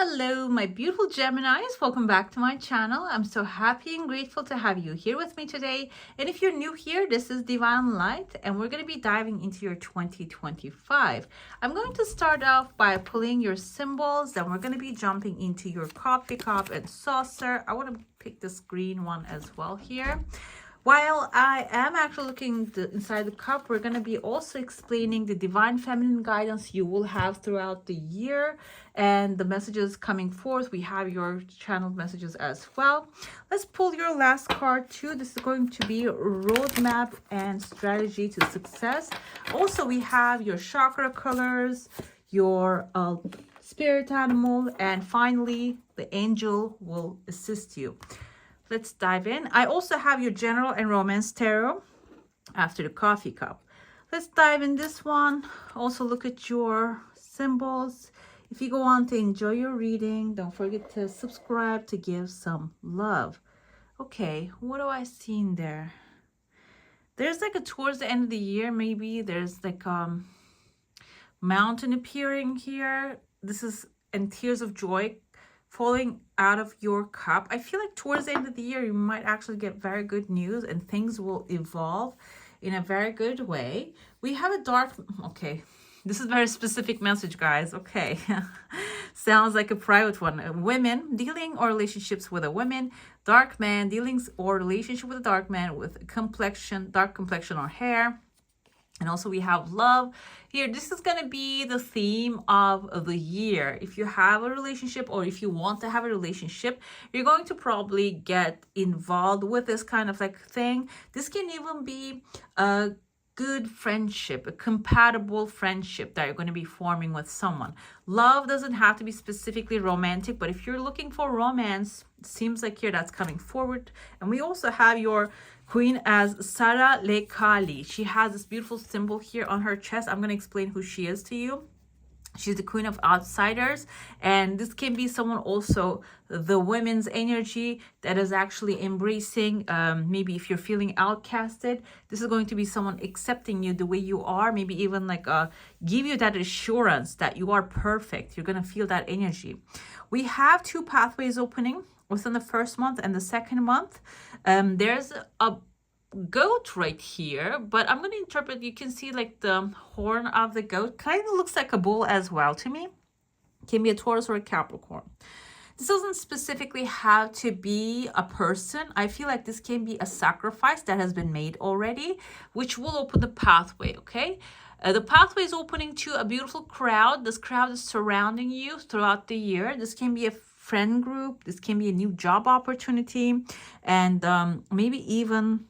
Hello, my beautiful Geminis. Welcome back to my channel. I'm so happy and grateful to have you here with me today. And if you're new here, this is Divine Light, and we're going to be diving into your 2025. I'm going to start off by pulling your symbols, then we're going to be jumping into your coffee cup and saucer. I want to pick this green one as well here. While I am actually looking inside the cup, we're going to be also explaining the divine feminine guidance you will have throughout the year and the messages coming forth. We have your channeled messages as well. Let's pull your last card too. This is going to be roadmap and strategy to success. Also, we have your chakra colors, your spirit animal, and finally, the angel will assist you. Let's dive in. I also have your general and romance tarot after the coffee cup. Let's dive in this one. Also look at your symbols. If you go on to enjoy your reading, don't forget to subscribe to give some love. Okay, what do I see in there? There's like towards the end of the year, maybe there's like mountain appearing here. This is and tears of joy falling out of your cup. I feel like towards the end of the year, you might actually get very good news and things will evolve in a very good way. We have a dark, okay, this is a very specific message, guys. Okay, sounds like a private one. Women dealing or relationships with a woman, dark man dealings or relationship with a dark man with complexion, dark complexion or hair. And also we have love here. This is going to be the theme of the year. If you have a relationship or if you want to have a relationship, you're going to probably get involved with this kind of like thing. This can even be a good friendship, a compatible friendship that you're going to be forming with someone. Love doesn't have to be specifically romantic, but if you're looking for romance, it seems like here that's coming forward. And we also have your Queen as Sara Le Kali. She has this beautiful symbol here on her chest. I'm going to explain who she is to you. She's the queen of outsiders, and this can be someone also the women's energy that is actually embracing, maybe if you're feeling outcasted, this is going to be someone accepting you the way you are, maybe even like give you that assurance that you are perfect. You're going to feel that energy. We have two pathways opening within the first month and the second month. There's a goat right here, but I'm going to interpret, you can see like the horn of the goat kind of looks like a bull as well to me. Can be a Taurus or a Capricorn. This doesn't specifically have to be a person. I feel like this can be a sacrifice that has been made already, which will open the pathway. Okay, the pathway is opening to a beautiful crowd. This crowd is surrounding you throughout the year. This can be a friend group, this can be a new job opportunity, and maybe even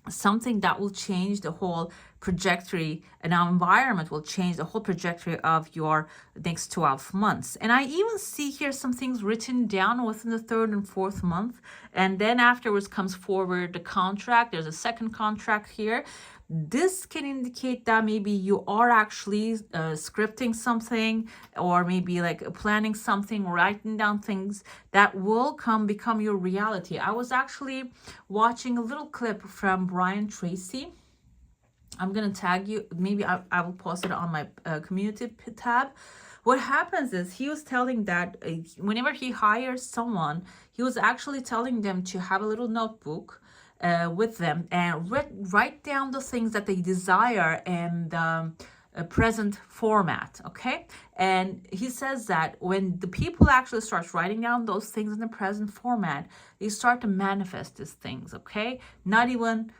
something that will change the whole trajectory, and our environment will change the whole trajectory of your next 12 months. And I even see here some things written down within the third and fourth month, and then afterwards comes forward the contract. There's a second contract here. This can indicate that maybe you are actually scripting something, or maybe like planning something, writing down things that will become your reality. I was actually watching a little clip from Brian Tracy. I'm going to tag you. Maybe I will post it on my community tab. What happens is he was telling that whenever he hires someone, he was actually telling them to have a little notebook with them and write down the things that they desire in the present format. Okay, and he says that when the people actually start writing down those things in the present format, they start to manifest these things. Okay, not even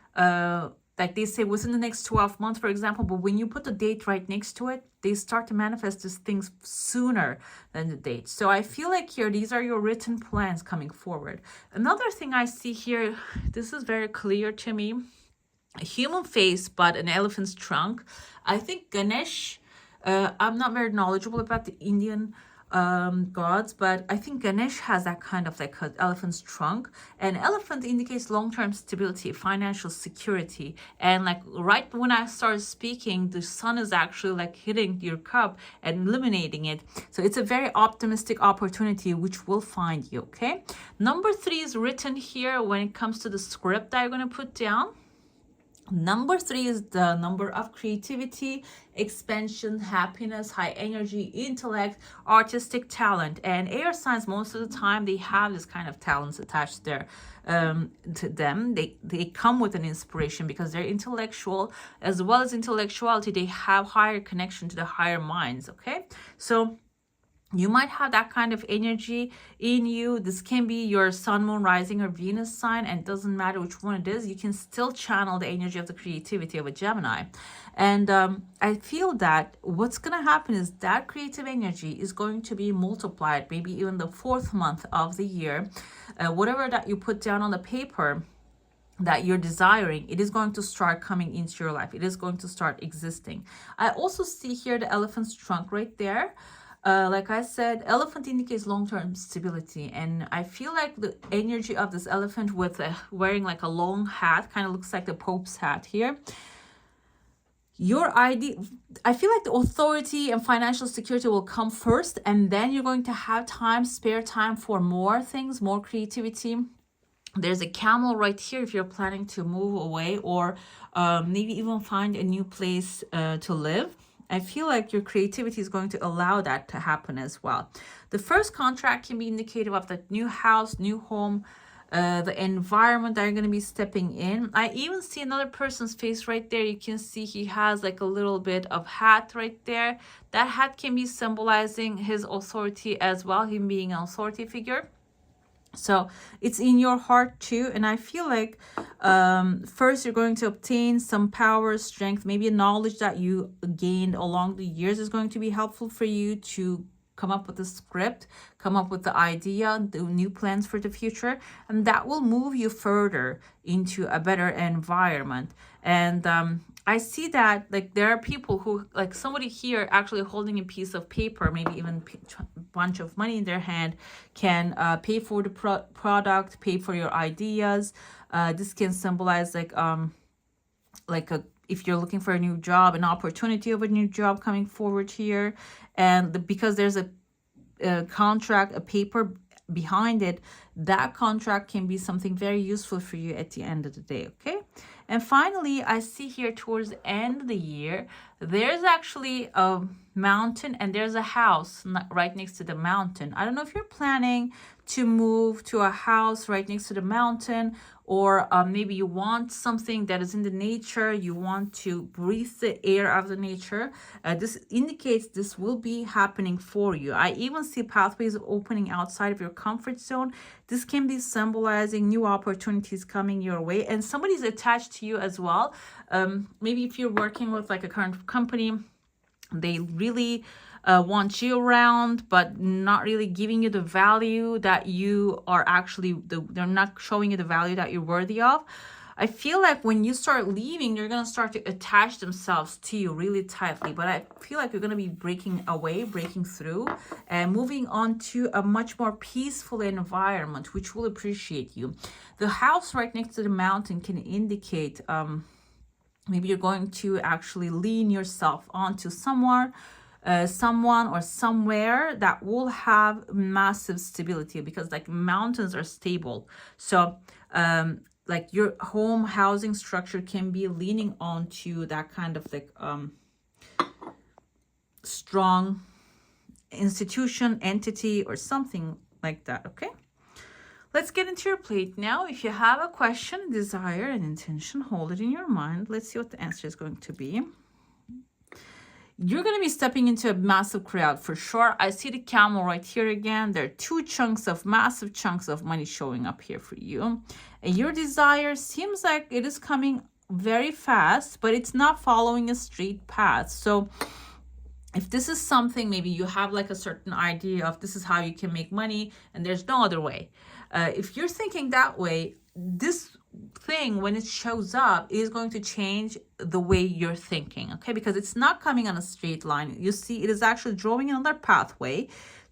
like they say within the next 12 months, for example, but when you put the date right next to it, they start to manifest these things sooner than the date. So I feel like here, these are your written plans coming forward. Another thing I see here, this is very clear to me, a human face, but an elephant's trunk. I think Ganesh, I'm not very knowledgeable about the Indian gods, but I think Ganesh has that kind of like an elephant's trunk, and elephant indicates long-term stability, financial security. And like right when I started speaking, the sun is actually like hitting your cup and illuminating it, so it's a very optimistic opportunity which will find you. Okay, number 3 is written here when it comes to the script that you're going to put down. Number 3 is the number of creativity, expansion, happiness, high energy, intellect, artistic talent. And air signs, most of the time, they have this kind of talents attached there to them. They come with an inspiration because they're intellectual, as well as intellectuality. They have higher connection to the higher minds. Okay, so you might have that kind of energy in you. This can be your sun, moon, rising, or Venus sign, and it doesn't matter which one it is. You can still channel the energy of the creativity of a Gemini. And I feel that what's going to happen is that creative energy is going to be multiplied, maybe even the 4th month of the year. Whatever that you put down on the paper that you're desiring, it is going to start coming into your life. It is going to start existing. I also see here the elephant's trunk right there. Like I said, elephant indicates long-term stability, and I feel like the energy of this elephant with wearing like a long hat, kind of looks like the Pope's hat here. Your idea, I feel like the authority and financial security will come first, and then you're going to have time, spare time for more things, more creativity. There's a camel right here if you're planning to move away, or maybe even find a new place to live. I feel like your creativity is going to allow that to happen as well. The first contract can be indicative of the new house, new home, the environment that you're going to be stepping in. I even see another person's face right there. You can see he has like a little bit of hat right there. That hat can be symbolizing his authority as well, him being an authority figure. So it's in your heart too. And I feel like first you're going to obtain some power, strength, maybe a knowledge that you gained along the years is going to be helpful for you to come up with a script, come up with the idea, the new plans for the future, and that will move you further into a better environment. And I see that like there are people who, like somebody here actually holding a piece of paper, maybe even a bunch of money in their hand, can pay for the product, pay for your ideas. This can symbolize like if you're looking for a new job, an opportunity of a new job coming forward here. And because there's a contract, a paper behind it, that contract can be something very useful for you at the end of the day. Okay, and finally I see here towards the end of the year there's actually a mountain and there's a house right next to the mountain. I don't know if you're planning to move to a house right next to the mountain, or maybe you want something that is in the nature, you want to breathe the air of the nature. This indicates this will be happening for you. I even see pathways opening outside of your comfort zone. This can be symbolizing new opportunities coming your way, and somebody's attached to you as well. Maybe if you're working with like a current company, they really want you around, but not really giving you the value that you are actually, they're not showing you the value that you're worthy of. I feel like when you start leaving, you're going to start to attach themselves to you really tightly. But I feel like you're going to be breaking away, breaking through, and moving on to a much more peaceful environment, which will appreciate you. The house right next to the mountain can indicate maybe you're going to actually lean yourself onto someone or somewhere that will have massive stability, because like mountains are stable. So like your home housing structure can be leaning onto that kind of like strong institution, entity, or something like that. Okay, let's get into your plate now. If you have a question, desire, and intention, hold it in your mind. Let's see what the answer is going to be. You're going to be stepping into a massive crowd for sure. I see the camel right here again. There are massive chunks of money showing up here for you. And your desire seems like it is coming very fast, but it's not following a straight path. So if this is something, maybe you have like a certain idea of this is how you can make money and there's no other way. If you're thinking that way, this thing, when it shows up, is going to change the way you're thinking, okay? Because it's not coming on a straight line. You see, it is actually drawing another pathway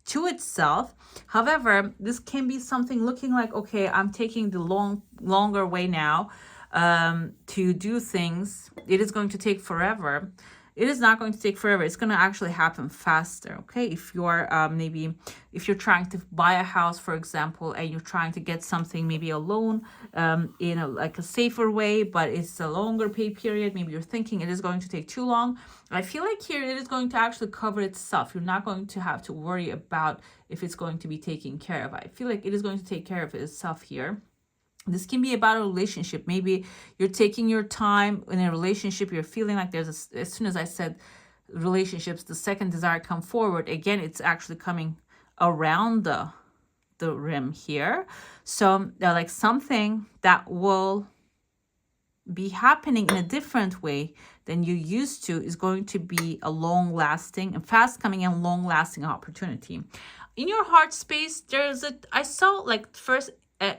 to itself. However, this can be something looking like, okay, I'm taking the longer way now to do things. It is going to take forever. it is not going to take forever. It's going to actually happen faster. Okay, if you're maybe if you're trying to buy a house, for example, and you're trying to get something, maybe a loan in a safer way, but it's a longer pay period, maybe you're thinking it is going to take too long. I feel like here it is going to actually cover itself. You're not going to have to worry about if it's going to be taken care of. I feel like it is going to take care of itself here. This can be about a relationship. Maybe you're taking your time in a relationship. You're feeling like there's as soon as I said relationships, the second desire come forward. Again, it's actually coming around the rim here. So like something that will be happening in a different way than you used to is going to be a long-lasting and fast-coming and long-lasting opportunity. In your heart space, I saw like first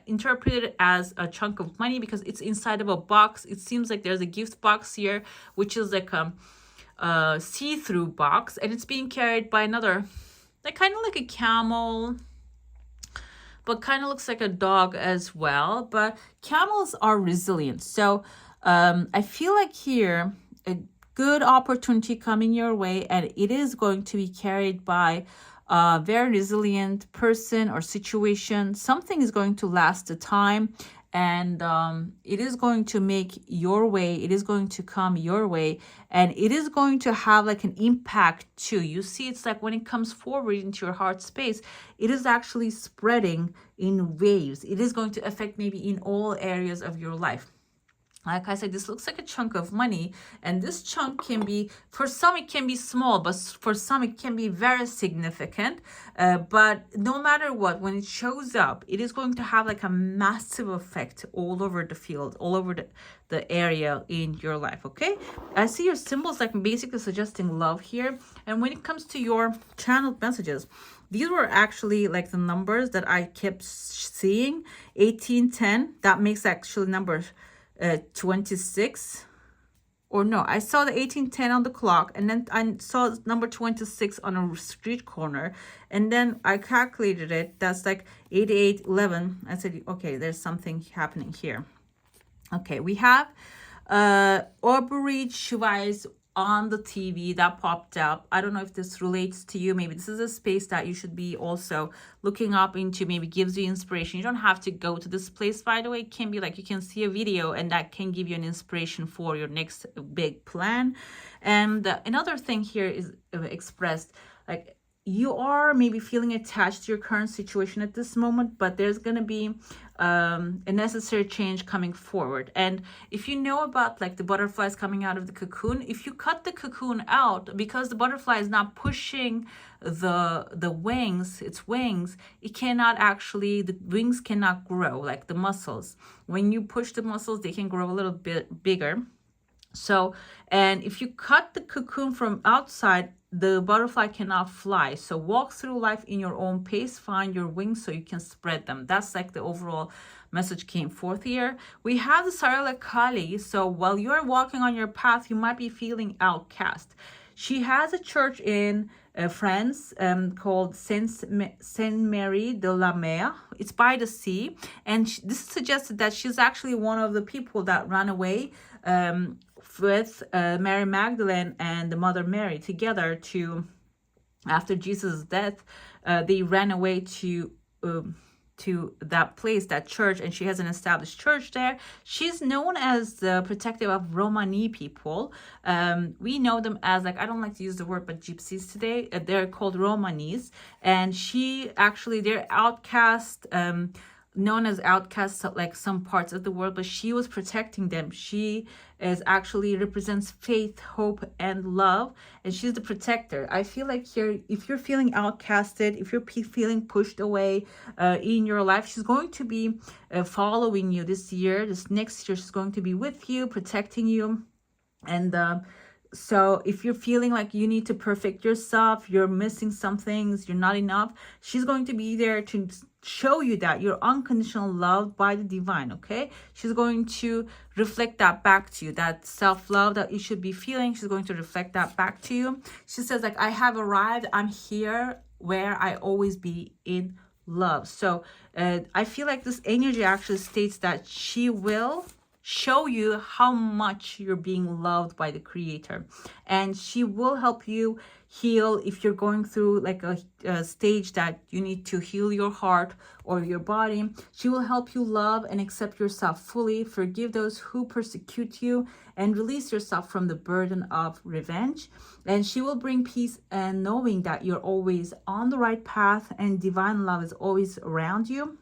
interpreted as a chunk of money because it's inside of a box. It seems like there's a gift box here, which is like a see-through box, and it's being carried by another, like kind of like a camel, but kind of looks like a dog as well. But camels are resilient. So I feel like here a good opportunity coming your way, and it is going to be carried by a very resilient person or situation. Something is going to last a time, and it is going to make your way. It is going to come your way, and it is going to have like an impact too. You see, it's like when it comes forward into your heart space, it is actually spreading in waves. It is going to affect maybe in all areas of your life. Like I said, this looks like a chunk of money, and this chunk can be, for some it can be small, but for some it can be very significant. But no matter what, when it shows up, it is going to have like a massive effect all over the field, all over the area in your life. Okay, I see your symbols like basically suggesting love here. And when it comes to your channeled messages, these were actually like the numbers that I kept seeing. 1810, that makes actually numbers 26, or no, I saw the 1810 on the clock, and then I saw number 26 on a street corner, and then I calculated it. That's like 8811. I said, okay, there's something happening here. Okay, we have Aubrey Schweiz on the TV that popped up. I don't know if this relates to you. Maybe this is a space that you should be also looking up into, maybe gives you inspiration. You don't have to go to this place, by the way. It can be like you can see a video and that can give you an inspiration for your next big plan. And another thing here is expressed like you are maybe feeling attached to your current situation at this moment, but there's going to be a necessary change coming forward. And if you know about like the butterflies coming out of the cocoon, if you cut the cocoon out, because the butterfly is not pushing the wings, its wings, it cannot actually, the wings cannot grow like the muscles. When you push the muscles, they can grow a little bit bigger. So, and if you cut the cocoon from outside, the butterfly cannot fly. So walk through life in your own pace, find your wings so you can spread them. That's like the overall message came forth here. We have the Sarala Kali. So while you're walking on your path, you might be feeling outcast. She has a church in France called Sainte-Marie de la Mer. It's by the sea. And this suggested that she's actually one of the people that ran away with Mary Magdalene and the Mother Mary together to, after Jesus' death, they ran away to that place, that church, and she has an established church there. She's known as the protective of Romani people. We know them as, like, I don't like to use the word, but gypsies today. They're called Romanis, and she actually, they're outcast, known as outcasts, like some parts of the world, but she was protecting them. She is actually represents faith, hope, and love, and she's the protector. I feel like here, if you're feeling outcasted, if you're feeling pushed away in your life, she's going to be following you this year. This next year, she's going to be with you, protecting you. And so if you're feeling like you need to perfect yourself, you're missing some things, you're not enough, she's going to be there to show you that you're unconditional love by the divine. Okay, she's going to reflect that back to you, that self-love that you should be feeling. She's going to reflect that back to you. She says, like, I have arrived, I'm here where I always be, in love. So I feel like this energy actually states that she will show you how much you're being loved by the creator. And she will help you heal if you're going through like a stage that you need to heal your heart or your body. She will help you love and accept yourself fully, forgive those who persecute you, and release yourself from the burden of revenge. And she will bring peace and knowing that you're always on the right path and divine love is always around you.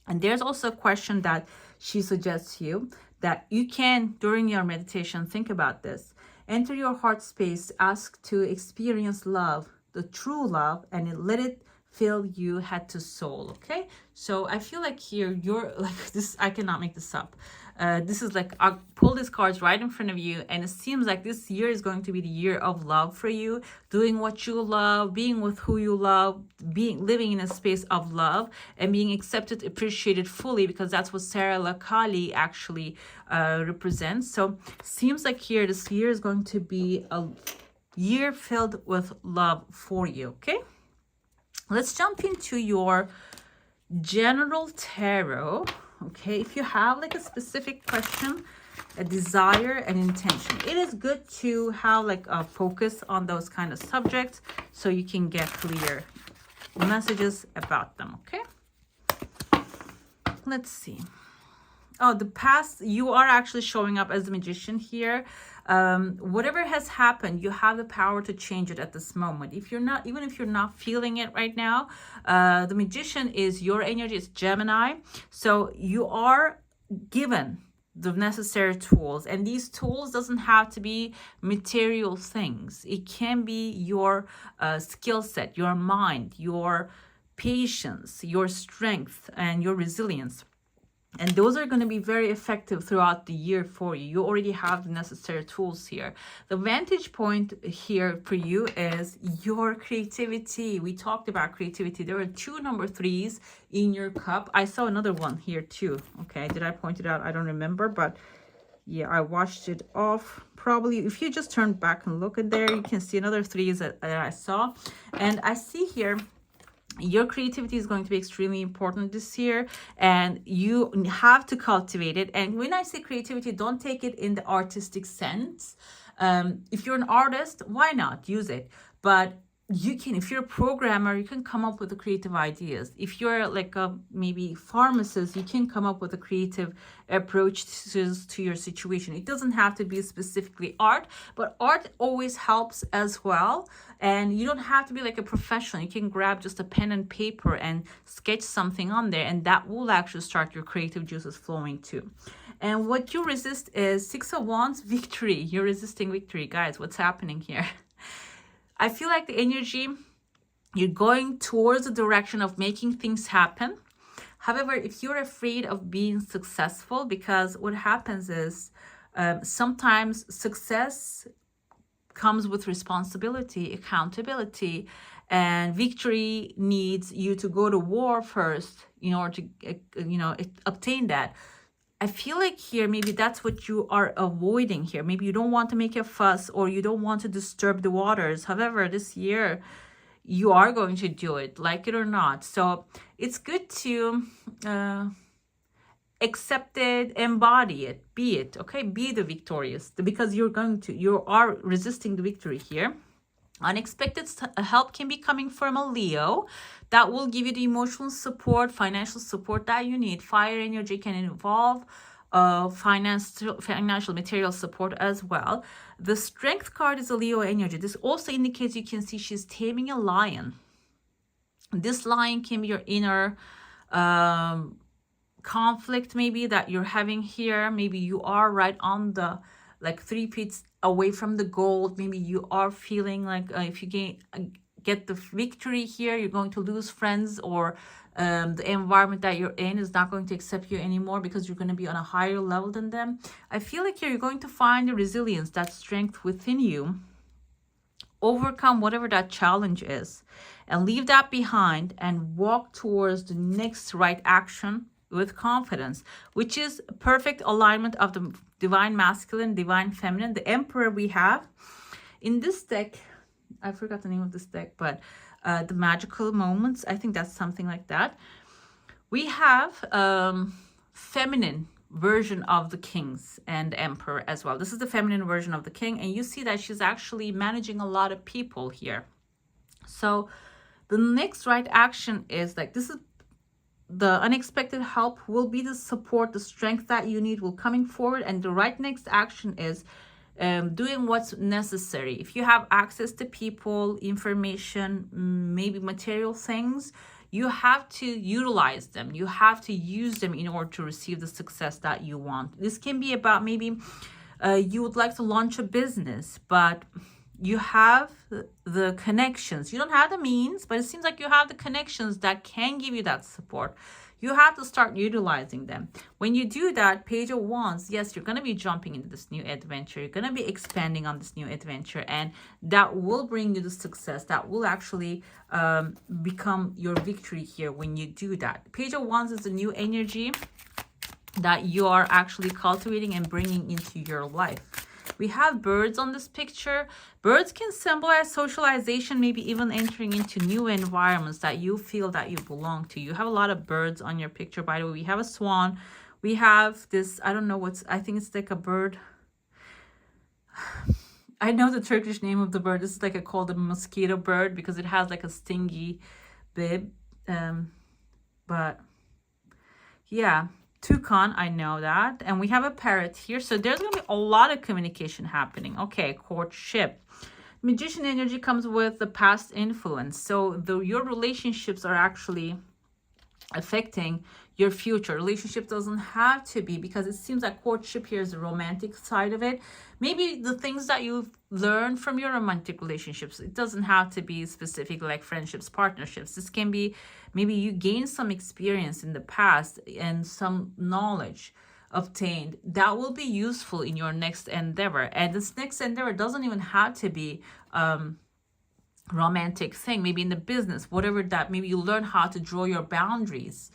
And there's also a question that she suggests you that you can, during your meditation, think about this. Enter your heart space, ask to experience love, the true love, and let it fill you head to soul. Okay, so I feel like here you're like this. I cannot make this up. This is like, I'll pull these cards right in front of you, and it seems like this year is going to be the year of love for you, doing what you love, being with who you love, living in a space of love, and being accepted, appreciated fully, because that's what Sarah Lakali actually represents. So seems like here this year is going to be a year filled with love for you. Okay, let's jump into your general tarot. Okay, if you have like a specific question, a desire, an intention, it is good to have like a focus on those kind of subjects so you can get clear messages about them. Okay, let's see. Oh, the past, you are actually showing up as the magician here. Whatever has happened, you have the power to change it at this moment. If you're not, even if you're not feeling it right now, the magician is your energy, it's Gemini. So you are given the necessary tools, and these tools doesn't have to be material things. It can be your skill set, your mind, your patience, your strength, and your resilience. And those are going to be very effective throughout the year for you. You already have the necessary tools here. The vantage point here for you is your creativity. We talked about creativity. There are 2 number 3s in your cup. I saw another one here too. Okay, did I point it out? I don't remember, but yeah, I washed it off. Probably if you just turn back and look at there, you can see another 3s that I saw. And I see here, your creativity is going to be extremely important this year, and you have to cultivate it. And when I say creativity, don't take it in the artistic sense. If you're an artist, why not use it? But you can, if you're a programmer, you can come up with the creative ideas. If you're like a maybe pharmacist, you can come up with a creative approach to your situation. It doesn't have to be specifically art, but art always helps as well. And you don't have to be like a professional. You can grab just a pen and paper and sketch something on there, and that will actually start your creative juices flowing too. And what you resist is 6 of Wands, victory. You're resisting victory. Guys, what's happening here? I feel like the energy, you're going towards the direction of making things happen. However, if you're afraid of being successful, because what happens is sometimes success comes with responsibility, accountability, and victory needs you to go to war first in order to, obtain that. I feel like here, maybe that's what you are avoiding here. Maybe you don't want to make a fuss, or you don't want to disturb the waters. However, this year, you are going to do it, like it or not. So it's good to accept it, embody it, be it, okay? Be the victorious, because you are resisting the victory here. Unexpected help can be coming from a Leo that will give you the emotional support, financial support that you need. Fire energy can involve financial, material support as well. The strength card is a Leo energy. This also indicates, you can see she's taming a lion. This lion can be your inner conflict maybe that you're having here. Maybe you are right on the 3 feet away from the goal. Maybe you are feeling like if you get the victory here, you're going to lose friends, or the environment that you're in is not going to accept you anymore because you're going to be on a higher level than them. I feel like here you're going to find the resilience, that strength within you, overcome whatever that challenge is, and leave that behind and walk towards the next right action with confidence, which is perfect alignment of the divine masculine, divine feminine, the emperor we have. In this deck, I forgot the name of this deck, but the magical moments, I think that's something like that. We have feminine version of the kings and emperor as well. This is the feminine version of the king, and you see that she's actually managing a lot of people here. So the next right action is like, this is the unexpected help will be the support, the strength that you need will coming forward. And the right next action is doing what's necessary. If you have access to people, information, maybe material things, you have to utilize them. You have to use them in order to receive the success that you want. This can be about maybe you would like to launch a business, but you have the connections. You don't have the means, but it seems like you have the connections that can give you that support. You have to start utilizing them. When you do that, Page of Wands, yes, you're going to be jumping into this new adventure. You're going to be expanding on this new adventure, and that will bring you the success. That will actually become your victory here when you do that. Page of Wands is a new energy that you are actually cultivating and bringing into your life. We have birds on this picture. Birds can symbolize socialization, maybe even entering into new environments that you feel that you belong to. You have a lot of birds on your picture, by the way. We have a swan. We have this, I don't know what's, I think it's like a bird. I know the Turkish name of the bird. This is like called a mosquito bird because it has like a stingy bib. But yeah. Toucan, I know that. And we have a parrot here. So there's going to be a lot of communication happening. Okay, courtship. Magician energy comes with the past influence. So your relationships are actually affecting your future. Relationship doesn't have to be, because it seems like courtship here is the romantic side of it. Maybe the things that you've learned from your romantic relationships, it doesn't have to be specific like friendships, partnerships. This can be maybe you gained some experience in the past and some knowledge obtained that will be useful in your next endeavor. And this next endeavor doesn't even have to be romantic thing. Maybe in the business, whatever that, maybe you learn how to draw your boundaries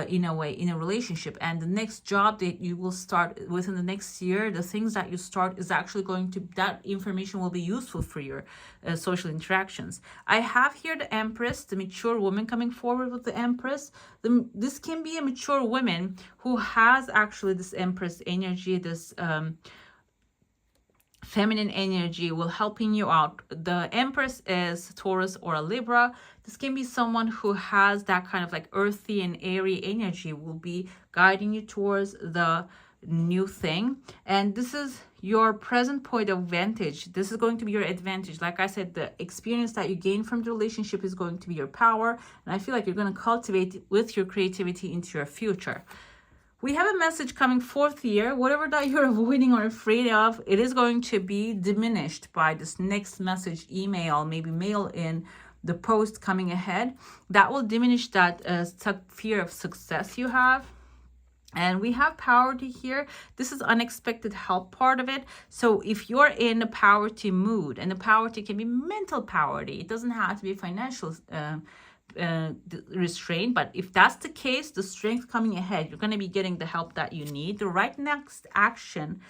in a way in a relationship, and the next job that you will start within the next year, the things that you start is actually going to, that information will be useful for your social interactions. I have here the Empress, the mature woman coming forward with the Empress. This can be a mature woman who has actually this Empress energy, this feminine energy will helping you out. The Empress is Taurus or a Libra. This can be someone who has that kind of like earthy and airy energy, will be guiding you towards the new thing. And this is your present point of vantage. This is going to be your advantage. Like I said, the experience that you gain from the relationship is going to be your power. And I feel like you're going to cultivate with your creativity into your future. We have a message coming forth here. Whatever that you're avoiding or afraid of, it is going to be diminished by this next message, email, maybe mail in, the post coming ahead. That will diminish that fear of success you have. And we have poverty here. This is unexpected help part of it. So if you're in a poverty mood, and the poverty can be mental poverty, it doesn't have to be financial restraint, but if that's the case, the strength coming ahead, you're going to be getting the help that you need. The right next action,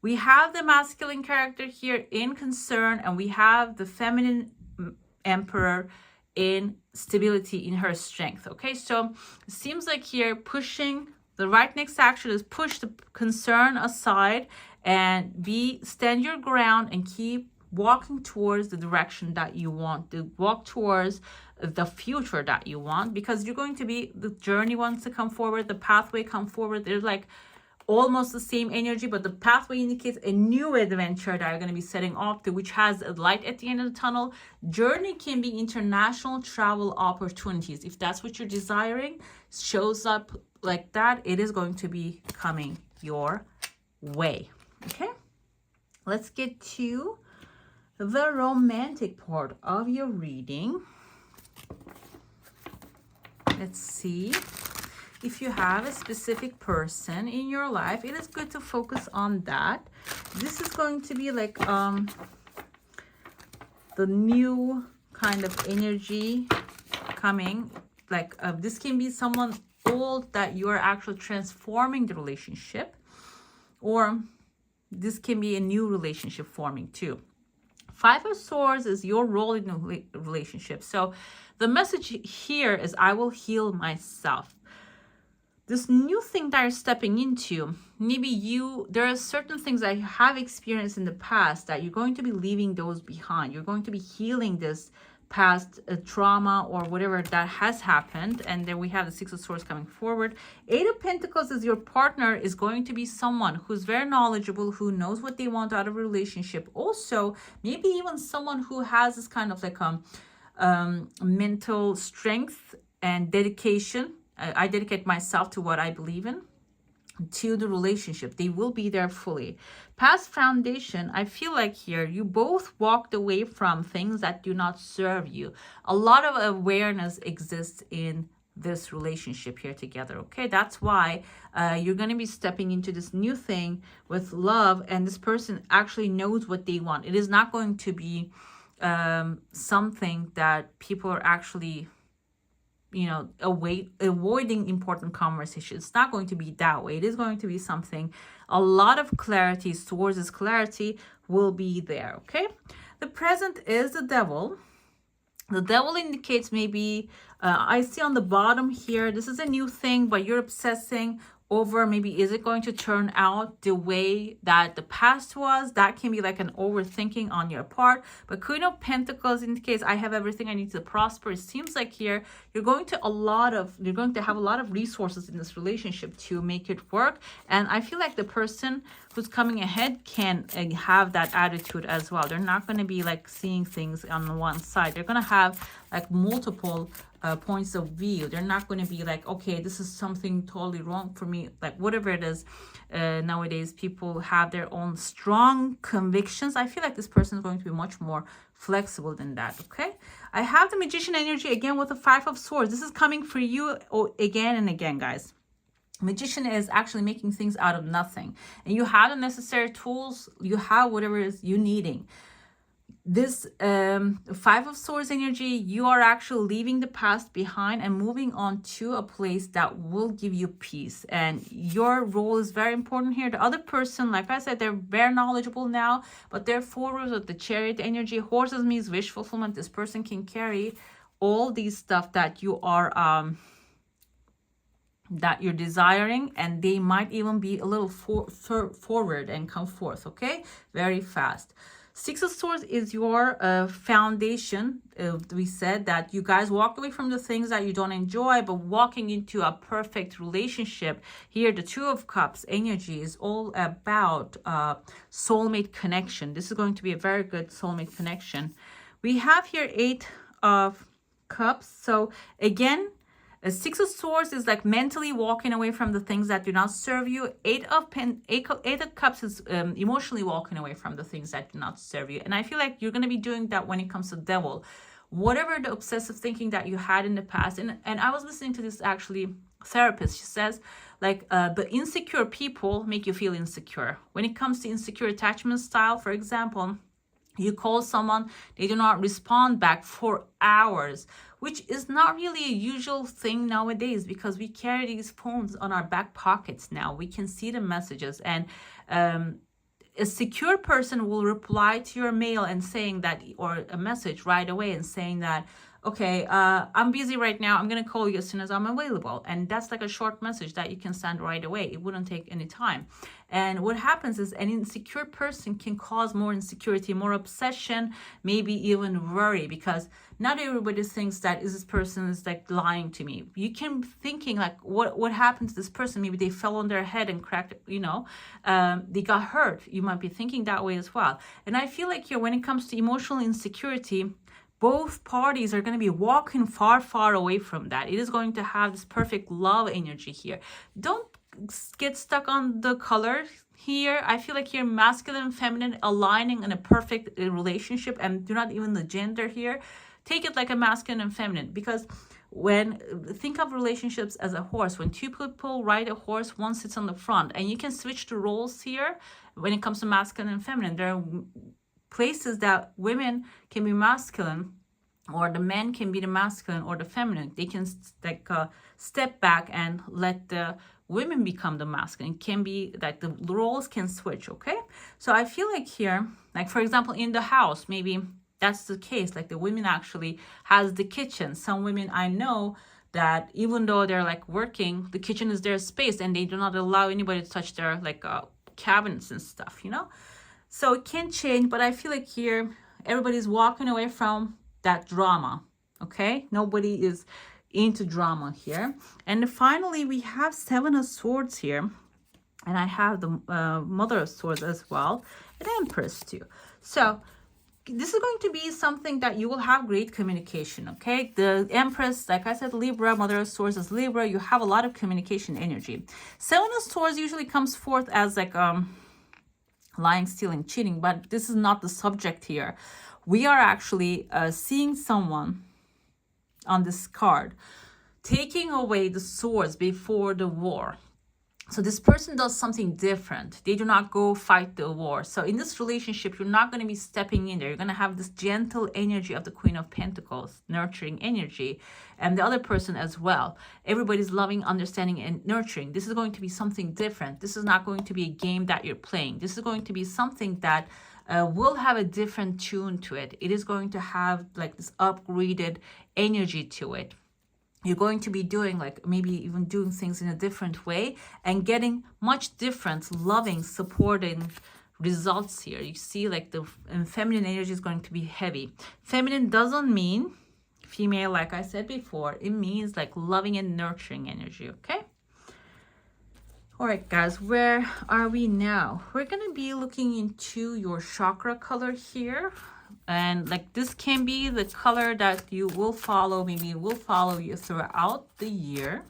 we have the masculine character here in concern, and we have the feminine emperor in stability, in her strength. Okay, so it seems like here pushing, the right next action is push the concern aside and stand your ground and keep walking towards the direction that you want to walk towards, the future that you want, because you're going to be, the journey wants to come forward, the pathway come forward. There's like almost the same energy, but the pathway indicates a new adventure that you're going to be setting off to, which has a light at the end of the tunnel. Journey can be international travel opportunities. If that's what you're desiring, shows up like that, it is going to be coming your way. Okay, let's get to the romantic part of your reading. Let's see. If you have a specific person in your life, it is good to focus on that. This is going to be like the new kind of energy coming. Like this can be someone old that you are actually transforming the relationship, or this can be a new relationship forming too. Five of Swords is your role in the relationship. So the message here is, I will heal myself. this new thing that you're stepping into, maybe there are certain things that you have experienced in the past that you're going to be leaving those behind. You're going to be healing this past trauma or whatever that has happened. And then we have the Six of Swords coming forward. Eight of Pentacles is your partner is going to be someone who's very knowledgeable, who knows what they want out of a relationship. Also, maybe even someone who has this kind of like mental strength and dedication. I dedicate myself to what I believe in, to the relationship. They will be there fully. Past foundation, I feel like here you both walked away from things that do not serve you. A lot of awareness exists in this relationship here together. Okay, that's why you're going to be stepping into this new thing with love, and this person actually knows what they want. It is not going to be something that people are actually avoiding important conversations. It's not going to be that way. It is going to be something, a lot of clarity towards this clarity will be there. Okay, the present is the Devil. The Devil indicates maybe I see on the bottom here, this is a new thing, but you're obsessing over maybe, is it going to turn out the way that the past was? That can be like an overthinking on your part. But Queen of Pentacles indicates I have everything I need to prosper. It seems like here you're going to have a lot of resources in this relationship to make it work. And I feel like the person who's coming ahead can have that attitude as well. They're not going to be like seeing things on one side. They're going to have like multiple points of view. They're not going to be like, okay, this is something totally wrong for me, like whatever it is. Nowadays people have their own strong convictions. I feel like this person is going to be much more flexible than that. Okay, I have the Magician energy again with the Five of Swords. This is coming for you again and again, guys. Magician is actually making things out of nothing, and you have the necessary tools. You have whatever it is you needing. This Five of Swords energy, you are actually leaving the past behind and moving on to a place that will give you peace. And your role is very important here. The other person, like I said, they're very knowledgeable now, but they're forwards of the Chariot energy. Horses means wish fulfillment. This person can carry all these stuff that you are that you're desiring, and they might even be a little forward and come forth. Okay, very fast. Six of Swords is your foundation. We said that you guys walked away from the things that you don't enjoy, but walking into a perfect relationship. Here, the Two of Cups energy is all about soulmate connection. This is going to be a very good soulmate connection. We have here Eight of Cups. So again, a Six of Swords is like mentally walking away from the things that do not serve you. Eight of Cups is emotionally walking away from the things that do not serve you. And I feel like you're going to be doing that when it comes to Devil. Whatever the obsessive thinking that you had in the past. And I was listening to this actually therapist. She says like the insecure people make you feel insecure. When it comes to insecure attachment style, for example, you call someone, they do not respond back for hours, which is not really a usual thing nowadays because we carry these phones on our back pockets now. We can see the messages, and a secure person will reply to your mail and saying that, or a message right away and saying that, okay, I'm busy right now. I'm going to call you as soon as I'm available. And that's like a short message that you can send right away. It wouldn't take any time. And what happens is an insecure person can cause more insecurity, more obsession, maybe even worry, because not everybody thinks that this person is like lying to me. You can be thinking like, what happened to this person? Maybe they fell on their head and cracked, they got hurt. You might be thinking that way as well. And I feel like here, when it comes to emotional insecurity, both parties are going to be walking far, far away from that. It is going to have this perfect love energy here. Don't get stuck on the color here. I feel like here, masculine and feminine aligning in a perfect relationship, and do not even the gender here. Take it like a masculine and feminine, because think of relationships as a horse. When two people ride a horse, one sits on the front, and you can switch the roles here when it comes to masculine and feminine. There are places that women can be masculine, or the men can be the masculine or the feminine. They can like step back and let the women become the masculine. It can be like the roles can switch. Okay, so I feel like here, like for example, in the house, maybe that's the case. Like the women actually has the kitchen. Some women I know that even though they're like working, the kitchen is their space and they do not allow anybody to touch their like cabinets and stuff, you know. So it can change, but I feel like here everybody's walking away from that drama. Okay, nobody is into drama here. And finally we have Seven of Swords here, and I have the Mother of Swords as well, and Empress too. So this is going to be something that you will have great communication. Okay, the Empress, like I said, Libra, Mother of Swords is Libra. You have a lot of communication energy. Seven of Swords usually comes forth as like lying, stealing, cheating, but this is not the subject here. We are actually seeing someone on this card taking away the swords before the war. So this person does something different. They do not go fight the war. So in this relationship, you're not going to be stepping in there. You're going to have this gentle energy of the Queen of Pentacles, nurturing energy, and the other person as well. Everybody's loving, understanding, and nurturing. This is going to be something different. This is not going to be a game that you're playing. This is going to be something that will have a different tune to it. It is going to have like this upgraded energy to it. You're going to be doing like maybe even doing things in a different way and getting much different, loving, supporting results here. You see like the feminine energy is going to be heavy. Feminine doesn't mean female, like I said before. It means like loving and nurturing energy, okay? All right, guys, where are we now? We're going to be looking into your chakra color here. And like this can be the color that you will follow, maybe it will follow you throughout the year.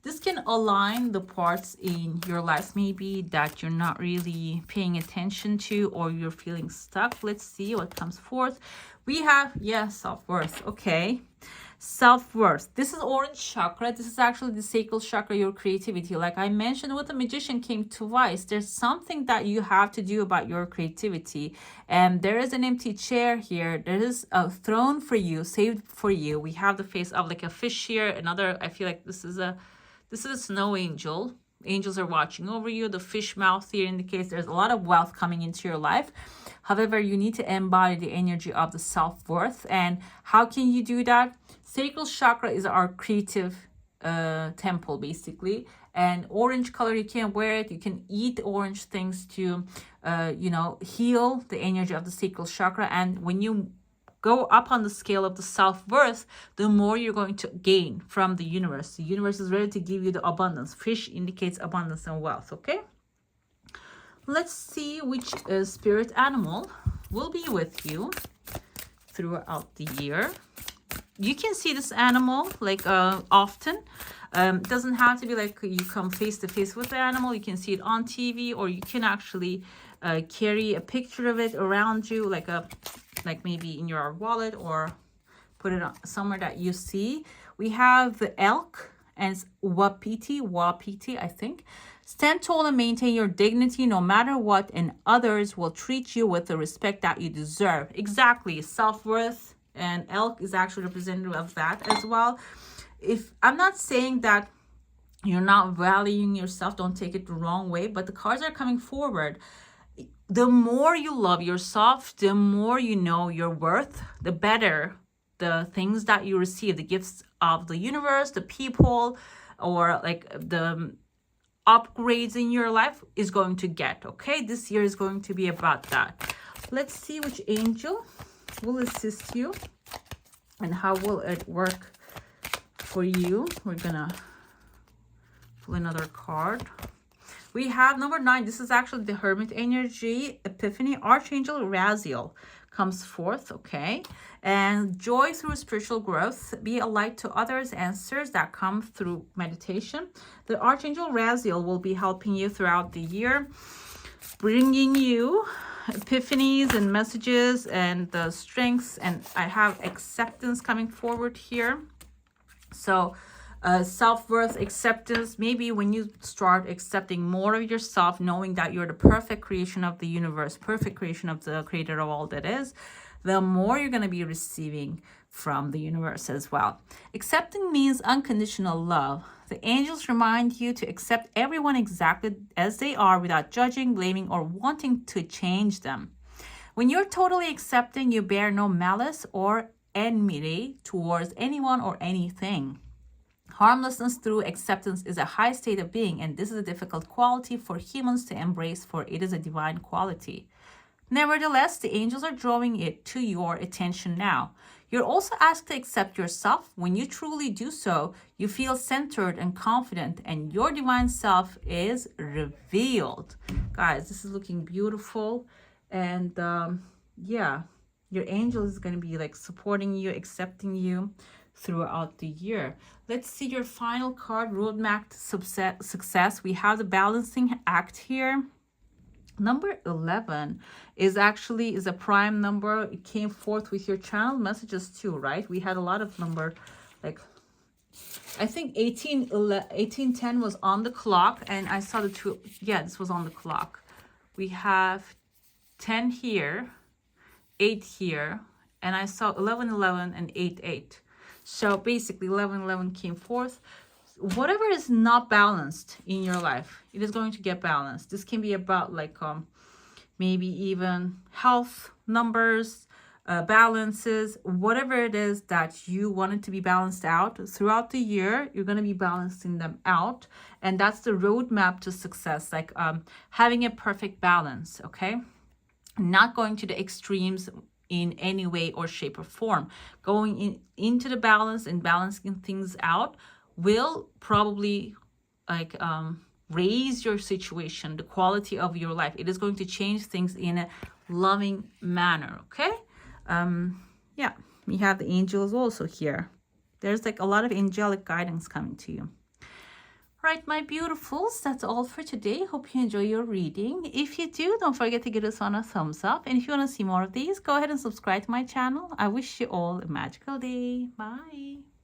This can align the parts in your life maybe that you're not really paying attention to or you're feeling stuck. Let's see what comes forth. We have, self-worth. Okay. Self-worth. This is orange chakra. This is actually the sacral chakra, your creativity. Like I mentioned, with the Magician came twice. There's something that you have to do about your creativity. And there is an empty chair here. There is a throne for you, saved for you. We have the face of like a fish here. Another, I feel like this is a snow angel. Angels are watching over you. The fish mouth here indicates there's a lot of wealth coming into your life. However, you need to embody the energy of the self-worth. And how can you do that? Sacral chakra is our creative temple, basically. And orange color, you can wear it. You can eat orange things to, heal the energy of the sacral chakra. And when you go up on the scale of the self-worth, the more you're going to gain from the universe. The universe is ready to give you the abundance. Fish indicates abundance and wealth, okay? Let's see which spirit animal will be with you throughout the year. You can see this animal like often. It doesn't have to be like you come face to face with the animal. You can see it on TV, or you can actually carry a picture of it around you, like maybe in your wallet, or put it on somewhere that you see. We have the elk and wapiti, I think. Stand tall and maintain your dignity no matter what, and others will treat you with the respect that you deserve. Exactly. Self-worth, and elk is actually representative of that as well. If I'm not saying that you're not valuing yourself, don't take it the wrong way, but the cards are coming forward. The more you love yourself, the more you know your worth, the better the things that you receive, the gifts of the universe, the people, or like the upgrades in your life is going to get, okay? This year is going to be about that. Let's see which angel will assist you and how will it work for you. We're gonna pull another card. We have number 9. This is actually the Hermit energy, Epiphany. Archangel Raziel comes forth, okay? And joy through spiritual growth. Be a light to others. Answers that come through meditation. The Archangel Raziel will be helping you throughout the year, bringing you epiphanies and messages and the strengths. And I have acceptance coming forward here. So self-worth, acceptance, maybe when you start accepting more of yourself, knowing that you're the perfect creation of the universe, perfect creation of the creator of all that is, the more you're going to be receiving from the universe as well. Accepting means unconditional love. The angels remind you to accept everyone exactly as they are without judging, blaming, or wanting to change them. When you're totally accepting, you bear no malice or enmity towards anyone or anything. Harmlessness through acceptance is a high state of being, and this is a difficult quality for humans to embrace, for it is a divine quality. Nevertheless, the angels are drawing it to your attention now. You're also asked to accept yourself. When you truly do so, you feel centered and confident, and your divine self is revealed. Guys, this is looking beautiful. And yeah, your angel is going to be like supporting you, accepting you throughout the year. Let's see your final card, roadmap to success. We have the balancing act here. Number 11 is a prime number. It came forth with your channel messages too, right? We had a lot of number, like I think 1810 was on the clock, and I saw the two. Yeah, this was on the clock. We have 10 here, 8 here, and I saw 1111 and 88. So basically 1111 came forth. Whatever is not balanced in your life, it is going to get balanced. This can be about like maybe even health numbers, balances, whatever it is that you wanted to be balanced out throughout the year, you're going to be balancing them out. And that's the roadmap to success, like having a perfect balance, okay? Not going to the extremes in any way or shape or form. Going into the balance and balancing things out will probably like raise your situation, the quality of your life. It is going to change things in a loving manner, okay? Yeah, we have the angels also here. There's like a lot of angelic guidance coming to you. Right, my beautifuls, that's all for today. Hope you enjoy your reading. If you do, don't forget to give this one a thumbs up. And if you want to see more of these, go ahead and subscribe to my channel. I wish you all a magical day. Bye.